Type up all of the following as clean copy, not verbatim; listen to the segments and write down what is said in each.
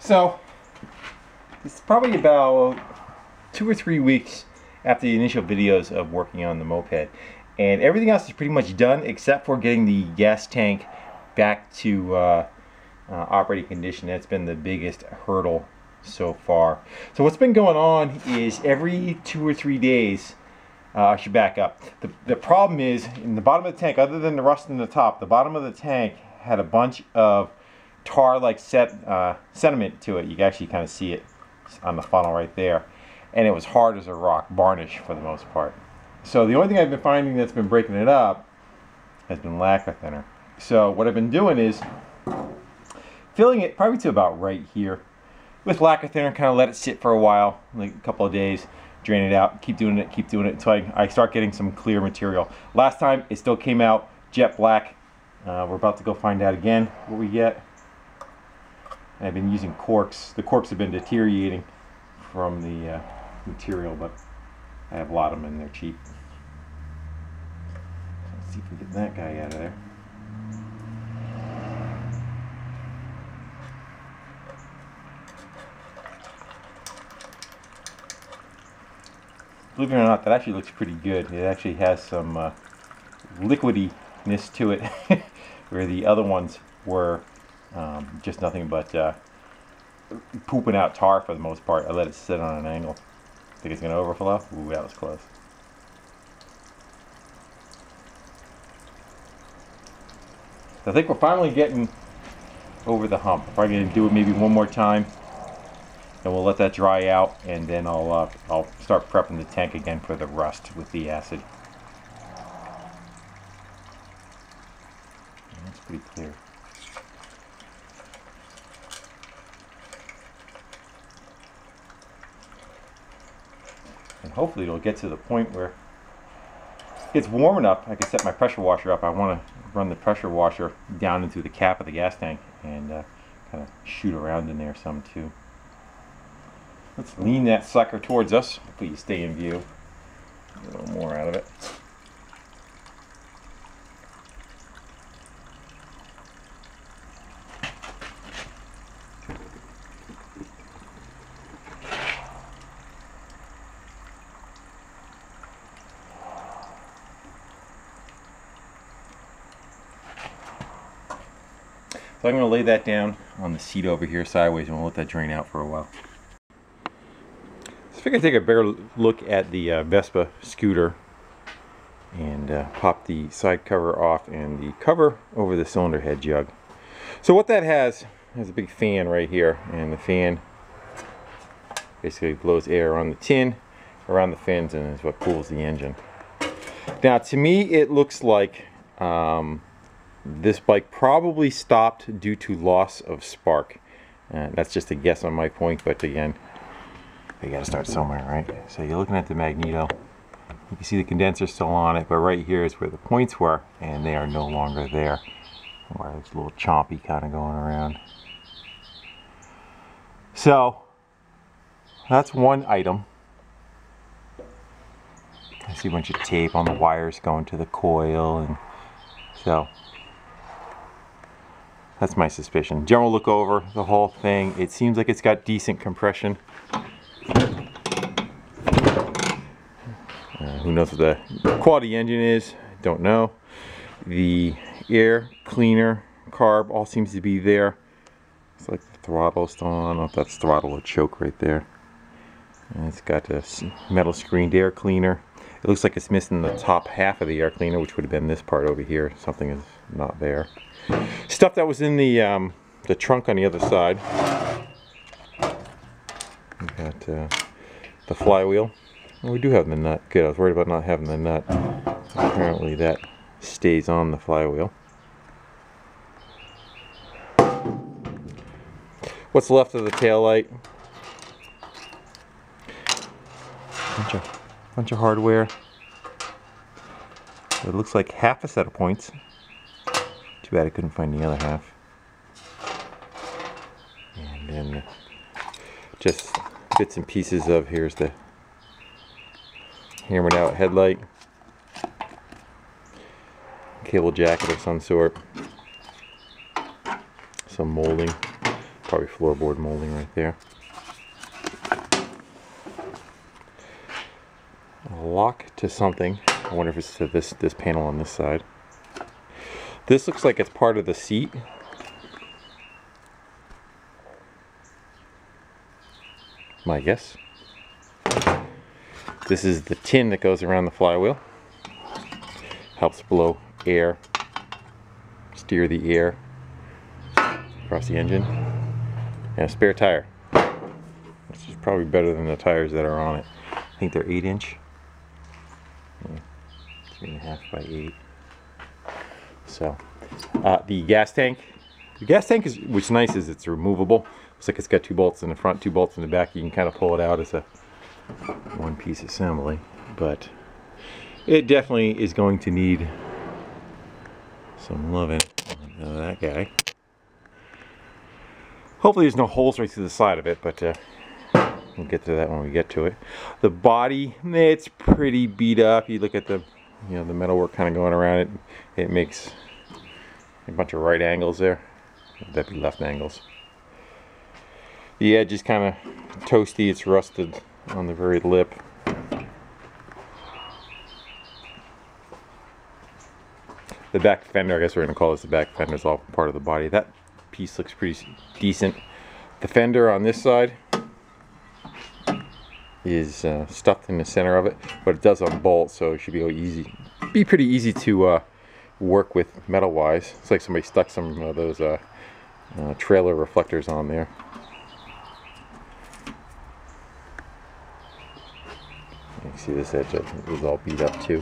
So it's probably about 2 or 3 weeks after the initial videos of working on the moped, and everything else is pretty much done except for getting the gas tank back to operating condition. That's been the biggest hurdle so far. So what's been going on is every 2 or 3 days, I should back up. The problem is in the bottom of the tank, other than the rust in the top, the bottom of the tank had a bunch of tar-like sediment to it. You can actually kind of see it on the funnel right there. And it was hard as a rock, varnish for the most part. So the only thing I've been finding that's been breaking it up has been lacquer thinner. So what I've been doing is filling it probably to about right here with lacquer thinner, kind of let it sit for a while, like a couple of days, drain it out, keep doing it until I start getting some clear material. Last time it still came out jet black. We're about to go find out again what we get. I've been using corks. The corks have been deteriorating from the material, but I have a lot of them and they're cheap. Let's see if we get that guy out of there. Believe it or not, that actually looks pretty good. It actually has some liquidiness to it, where the other ones were just nothing but pooping out tar for the most part. I let it sit on an angle. Think it's going to overflow? Ooh, that was close. So I think we're finally getting over the hump. Probably going to do it maybe one more time, and we'll let that dry out, and then I'll start prepping the tank again for the rust with the acid. And that's pretty clear. And hopefully it'll get to the point where it's warm enough I can set my pressure washer up. I want to run the pressure washer down into the cap of the gas tank and kind of shoot around in there some too. Let's lean that sucker towards us. Hopefully you stay in view. Get a little more out of it. So I'm going to lay that down on the seat over here sideways and we'll let that drain out for a while. So I figured I'd take a better look at the Vespa scooter and pop the side cover off and the cover over the cylinder head jug. So what that has a big fan right here, and the fan basically blows air on the tin, around the fins, and is what cools the engine. Now to me it looks like this bike probably stopped due to loss of spark. That's just a guess on my point, but again, you gotta start somewhere, right? So you're looking at the magneto. You can see the condenser still on it, but right here is where the points were, and they are no longer there. Where it's a little chompy kind of going around. So that's one item. I see a bunch of tape on the wires going to the coil, and so that's my suspicion. General look over the whole thing. It seems like it's got decent compression. Who knows what the quality engine is? Don't know. The air cleaner carb all seems to be there. It's like the throttle still on. I don't know if that's throttle or choke right there. And it's got a metal screened air cleaner. It looks like it's missing the top half of the air cleaner, which would have been this part over here. Something is not there. Stuff that was in the trunk on the other side. We got the flywheel. Oh, we do have the nut. Good, I was worried about not having the nut. Apparently that stays on the flywheel. What's left of the taillight? Bunch of hardware. It looks like half a set of points. Too bad I couldn't find the other half. And then just bits and pieces of, here's the hammered out headlight, cable jacket of some sort, some molding, probably floorboard molding right there. A lock to something. I wonder if it's to this panel on this side. This looks like it's part of the seat. My guess. This is the tin that goes around the flywheel. Helps blow air, steer the air across the engine. And a spare tire, which is probably better than the tires that are on it. I think they're 8-inch. 3.5 by 8. So the gas tank. The gas tank is, what's nice is it's removable. Looks like it's got 2 bolts in the front, 2 bolts in the back. You can kind of pull it out as a one-piece assembly, but it definitely is going to need some loving. That guy. Hopefully there's no holes right through the side of it, but we'll get to that when we get to it. The body, it's pretty beat up. You look at the, you know, the metalwork kind of going around it. It makes a bunch of right angles there. That'd be left angles. The edge is kind of toasty. It's rusted on the very lip. The back fender, I guess we're going to call this the back fender, is all part of the body. That piece looks pretty decent. The fender on this side is stuffed in the center of it, but it does unbolt, so it should be pretty easy to work with metal wise. It's like somebody stuck some of those trailer reflectors on there. You can see this edge is all beat up too.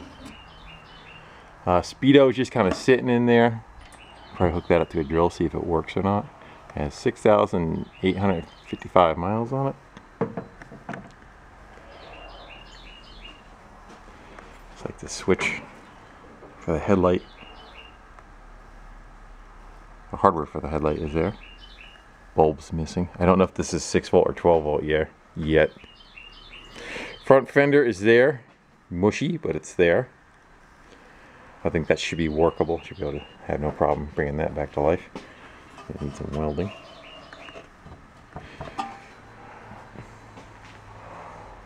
Speedo is just kind of sitting in there. Probably hook that up to a drill, see if it works or not. It has 6,855 miles on it. It's like the switch for the headlight. The hardware for the headlight is there. Bulb's missing. I don't know if this is 6 volt or 12 volt yet. Front fender is there. Mushy, but it's there. I think that should be workable. Should be able to have no problem bringing that back to life. It needs some welding.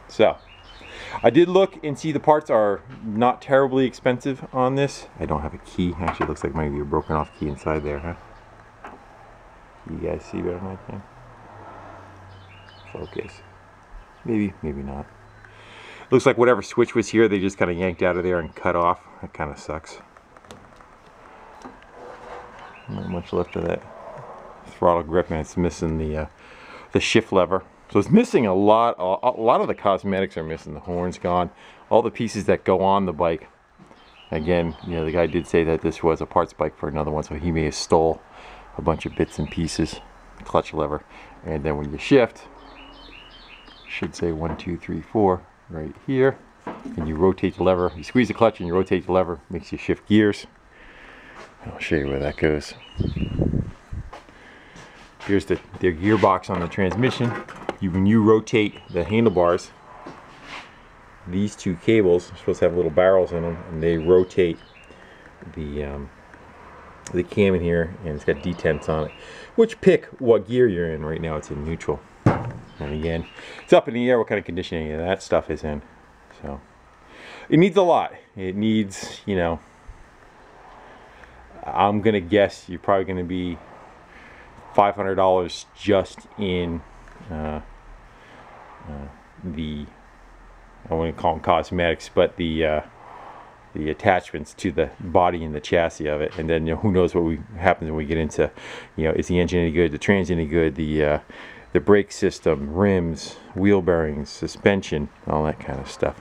So, I did look and see the parts are not terribly expensive on this. I don't have a key. Actually, it looks like maybe a broken off key inside there, huh? You guys see better than I can? Focus. Maybe, maybe not. Looks like whatever switch was here, they just kind of yanked out of there and cut off. That kind of sucks. Not much left of that throttle grip, and it's missing the shift lever. So it's missing a lot of the cosmetics are missing. The horn's gone. All the pieces that go on the bike. Again, you know, the guy did say that this was a parts bike for another one, so he may have stole a bunch of bits and pieces. Clutch lever, and then when you shift, should say 1, 2, 3, 4 right here, and you rotate the lever. You squeeze the clutch and you rotate the lever, makes you shift gears. I'll show you where that goes. Here's their gearbox on the transmission. When you rotate the handlebars, these 2 cables are supposed to have little barrels in them, and they rotate the cam in here, and it's got detents on it, which pick what gear you're in. Right now it's in neutral. And again, it's up in the air what kind of conditioning that stuff is in. So it needs a lot. It needs, you know, I'm gonna guess you're probably gonna be $500 just in the, I wouldn't call them cosmetics, but the attachments to the body and the chassis of it. And then, you know, who knows what happens when we get into, you know, is the engine any good, the trans any good, the brake system, rims, wheel bearings, suspension, all that kind of stuff.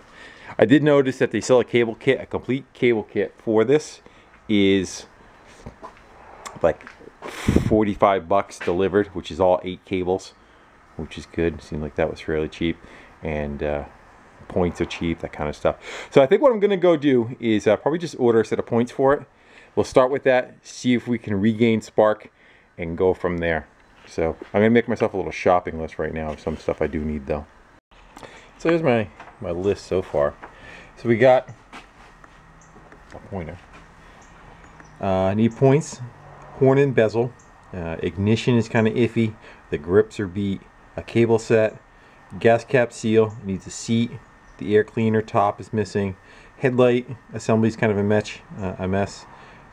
I did notice that they sell a cable kit. A complete cable kit for this is like 45 bucks delivered, which is all 8 cables, which is good. Seemed like that was fairly cheap, and points are cheap, that kind of stuff. So I think what I'm gonna go do is probably just order a set of points for it. We'll start with that, see if we can regain spark, and go from there. So I'm gonna make myself a little shopping list right now of some stuff I do need though. So here's my list so far. So we got a pointer. Need points, horn and bezel, Ignition is kind of iffy. The grips are beat. A cable set. Gas cap seal needs a seat. The air cleaner top is missing. Headlight assembly is kind of a mess.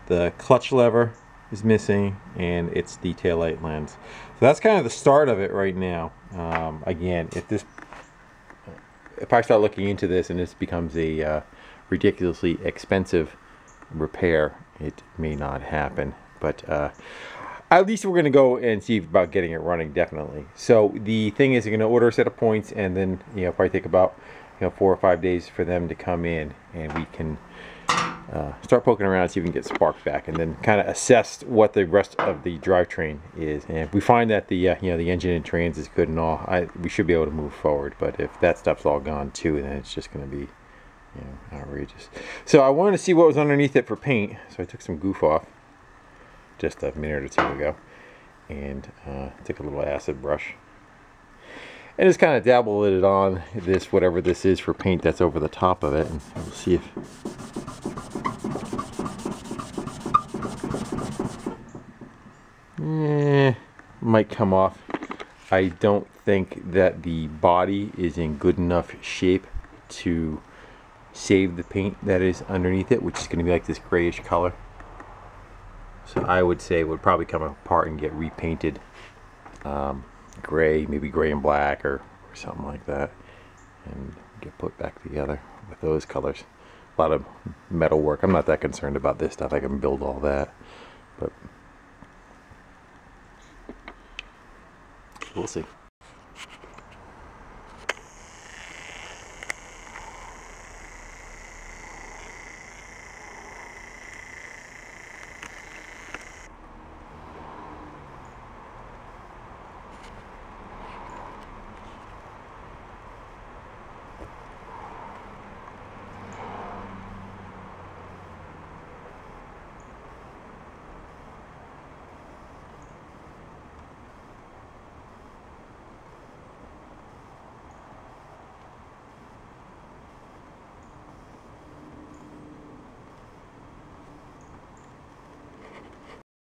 The clutch lever is missing, and it's the taillight lens. So that's kind of the start of it right now. Again, if I start looking into this and this becomes a ridiculously expensive repair, it may not happen. But at least we're going to go and see about getting it running, definitely. So the thing is, you're going to order a set of points, and then probably take about 4 or 5 days for them to come in, and we can start poking around, see if we can get sparks back, and then kind of assess what the rest of the drivetrain is. And if we find that the the engine and trans is good and all, we should be able to move forward. But if that stuff's all gone too, then it's just going to be outrageous. So I wanted to see what was underneath it for paint, so I took some goof off just a minute or two ago, and took a little acid brush and just kind of dabbled it on this, whatever this is for paint that's over the top of it, and we'll see if might come off. I don't think that the body is in good enough shape to save the paint that is underneath it, which is going to be like this grayish color. So I would say it would probably come apart and get repainted gray, maybe gray and black or something like that, and get put back together with those colors. A lot of metal work. I'm not that concerned about this stuff. I can build all that, but we'll see.